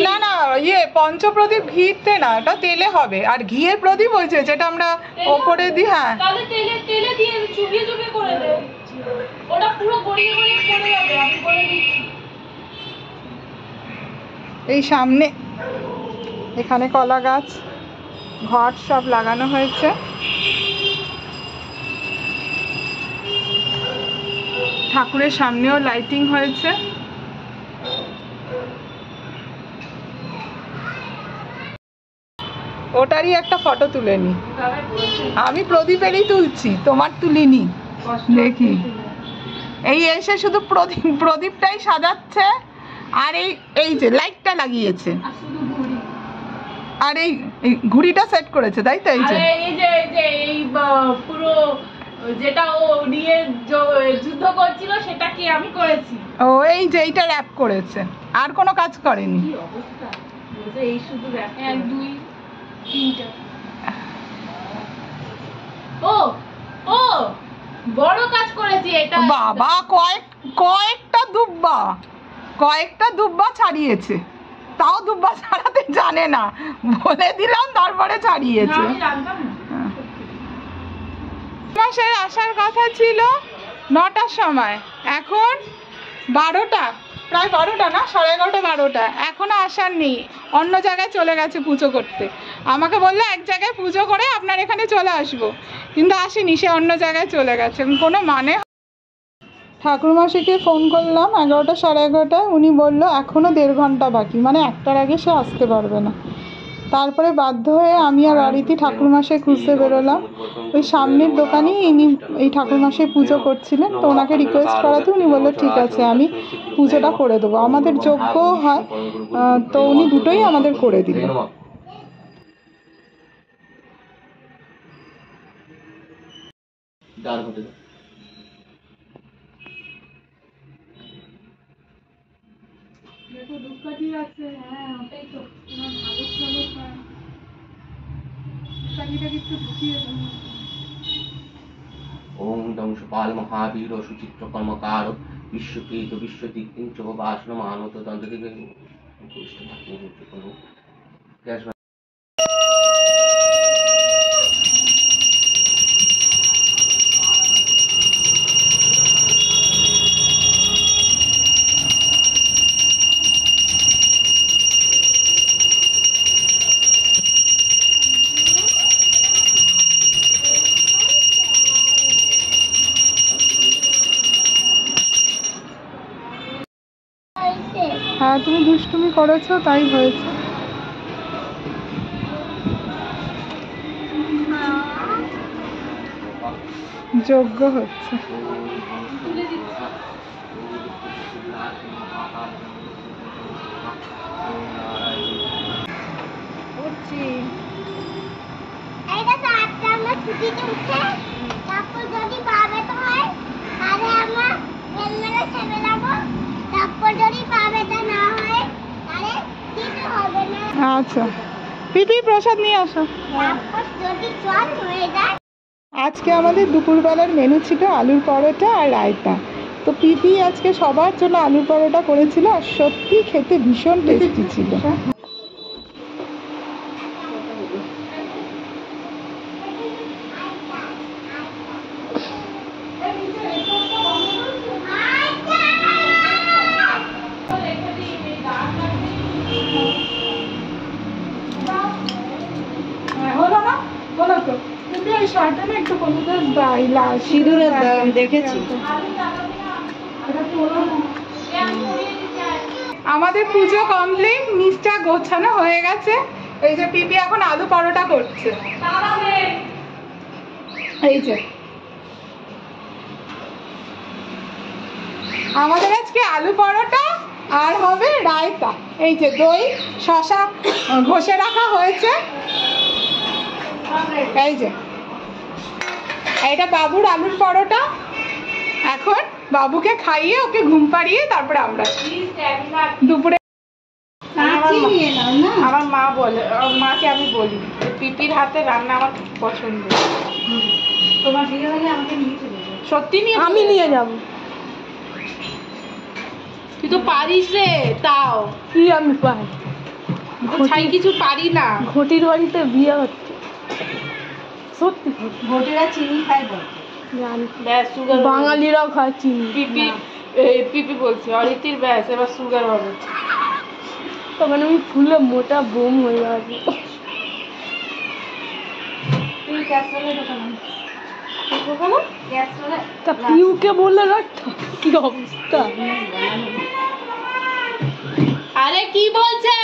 না না ইয়ে পঞ্চপ্রদীপ ঘিতে না, এটা তেলে হবে। আর ঘিয়ের প্রদীপ হয়েছে যেটা আমরা ওপরে দিই। হ্যাঁ এই সামনে এখানে কলা গাছ, ঘট সব লাগানো হয়েছে। ঠাকুরের সামনেও লাইটিং হয়েছে। ওটারই একটা ফটো তুলে নি। আমি প্রদীপেরই তুলছি, তোমার তুলিনি। দেখি এই এসে শুধু প্রদীপটাই সাজাচ্ছে, আর এই যে লাইটটা লাগিয়েছে, আর এই ঘুড়িটা সেট করেছে, তাই তো? এই যে এই পুরো যেটা ও নিয়ে যুদ্ধ করছিল সেটা কি আমি করেছি। ও এই যে এইটা র‍্যাপ করেছে, আর কোনো কাজ করেনি। এই শুধু র‍্যাপ 1 2 3টা। ও বড় কাজ করেছি এটা। বাবা কয়েকটা দুব্বা ছাড়িয়েছে, তাও দুব্বা ছাড়াতে জানে না, বলে দিলাম তারপরে ছাড়িয়েছে। মাসের আসার কথা ছিল 9টার সময়, এখন 12টা, প্রায় 12টা না, 11:30 12টা, এখনো আসার নেই। অন্য জায়গায় চলে গেছে পুজো করতে। আমাকে বললো এক জায়গায় পুজো করে আপনার এখানে চলে আসবো, কিন্তু আসেনি, সে অন্য জায়গায় চলে গেছে। কোনো মানে ঠাকুরমাসিকে ফোন করলাম 11টা 11:30টায়, উনি বললো এখনো 1.5 ঘন্টা বাকি, মানে 1টার আগে সে আসতে পারবে না। তারপরে বাধ্য হয়ে আমি আর অরিতি ঠাকুরমাসে খুঁজতে বেরোলাম। ওই সামনের দোকানেই ইনি এই ঠাকুরমাসে পুজো করছিলেন, তো ওনাকে রিকোয়েস্ট করাতে উনি বললো ঠিক আছে আমি পুজোটা করে দেবো। আমাদের যজ্ঞও হয়, তো উনি দুটোই আমাদের করে দিলেন। দেখো দুঃখাটি আছে। হ্যাঁ ওটাই তো, তোমার ভালো চলো দুঃখাটিটা কিছু বুঝিয়ে দেবো। ওম দংশপাল মহাবীর সুচিত্র কর্মকার বিশ্বকৃত বিশ্বদিক বাসন মানত দন্দ্র দিকে হ্যাঁ তুমি দুষ্টুমি করেছো তাই হয়েছে। যজ্ঞ হচ্ছে। আচ্ছা পিপি প্রসাদ নিয়ে আসো। আজকে আমাদের দুপুরবেলার মেনু ছিল আলুর পরোটা আর রায়তা। তো পিপি আজকে সবার জন্য আলুর পরোটা করেছিল, আর সত্যি খেতে ভীষণ টেস্টি ছিল। আমাদের পুজো কমপ্লিট, নিচটা গোছানো হয়ে গেছে। এই যে পিপি এখন আলু পরোটা করছে। এই যে আমাদের আজকে আলু পরোটা আর হবে রায়তা। এই যে দই শসা ঘষে রাখা হয়েছে। এই যে এটা বাবুর আলুর পরোটা। এখন বাবুকে খাইয়ে ওকে ঘুম পাড়িয়ে তারপরে আমরা দুপুরে। আমার মা বলে, মাকে আমি বলি পিপির হাতে রান্না আমার পছন্দ। তোমার বিয়ে হলে আমাকে নিয়ে চলে যাবে। সত্যি নিয়ে আমি নিয়ে যাব। তুই তো পারিস রে, তাও কি আমি পাই? ছাই কিছু পারি না। ঘটির বাড়িতে বিয়ে হচ্ছে, সত্যি ঘটিরা চিনি খায় বল। জানি, ব্যাস সুগার বাঙালিরাও খায় চিনি। পিপি পিপি বলছি অরিতির, ব্যাস এবার সুগার হবে। তখন আমি ফুলে মোটা বোম হয়ে যাবে। তুই ক্যাসরোলের দোকানে ক্যাসরোলে তা পিউকে বলে রাখতো, কি অবস্থা। আরে কি বলছে?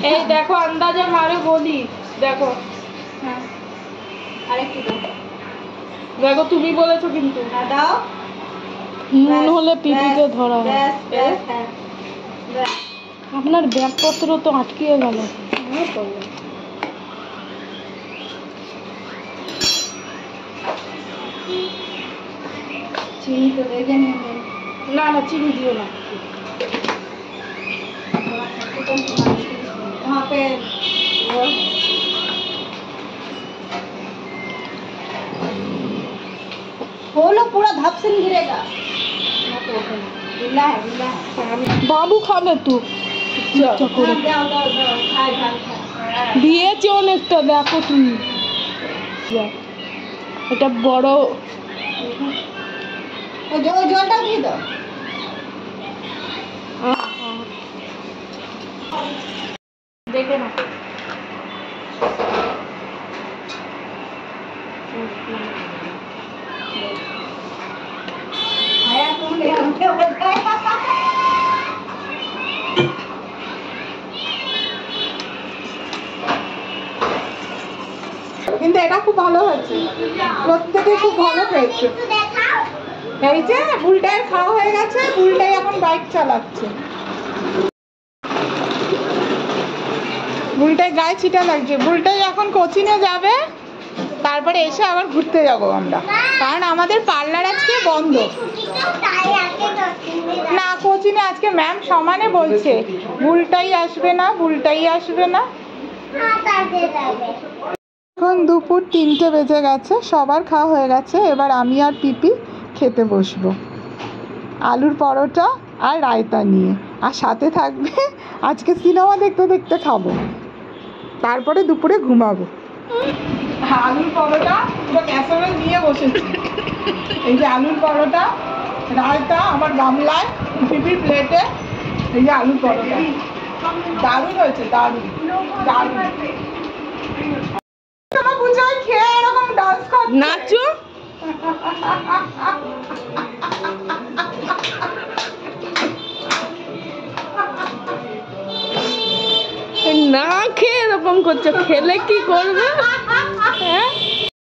এই দেখো আন্দাজে মারে বলি, দেখো দেখো তুমি বলেছো কিন্তু। দাও নুন হলে পিপিকে ধরা হয়। আপনার ব্যাগপত্র তো আটকিয়ে গেল। চিনি তো দেখে নিয়ে না না চিনি দিও না। वहाँ पे वो लोग पूरा धप से नहीं गिरेगा, गिला है गिला है। বাবু খাবে তো ইচ্ছা করে। দিয়েছে অনেকটা, দেখো তুমি। দেখ, এটা বড়। वो जो जलटा দিয়ে দাও। দেখে না आया तुमने हमके बताया। কিন্তু এটা খুব ভালো হয়েছে, প্রত্যেকে খুব ভালো পেয়েছে। এই যে বুলটাইয়ের খাওয়া হয়ে গেছে, বুলটাই এখন বাইক চালাচ্ছে। বুলটাই গায়ে ছিটা লাগছে। বুলটাই এখন কোচিনে যাবে, তারপরে এসে আবার ঘুরতে যাবো আমরা, কারণ আমাদের পার্লার আজকে বন্ধ। না, কোচিনে আজকে ম্যাম সমানে বলছে বুলটাই আসবে না, বুলটাই আসবে না। এখন দুপুর 3টে বেজে গেছে, সবার খাওয়া হয়ে গেছে। এবার আমি আর পিপি খেতে বসবো, আলুর পরোটা আর রায়তা নিয়ে। আর সাথে থাকবে, আজকে সিনেমা দেখতে দেখতে খাবো, তারপরে দুপুরে ঘুমাবো। আলুর পরোটা পুরো ক্যাসারোল নিয়ে বসেছি। এই যে আলুর পরোটা, রায়তা আমার গামলায়, পিপির প্লেটে। এই যে আলুর পরোটা, দারুণ হয়েছে, দারুণ দারুণ। তোমার বুঝাই খেয়ে এরকম ডান্স কর, নাচো। না খেয়ে এরকম করছো, খেলে কি করবে?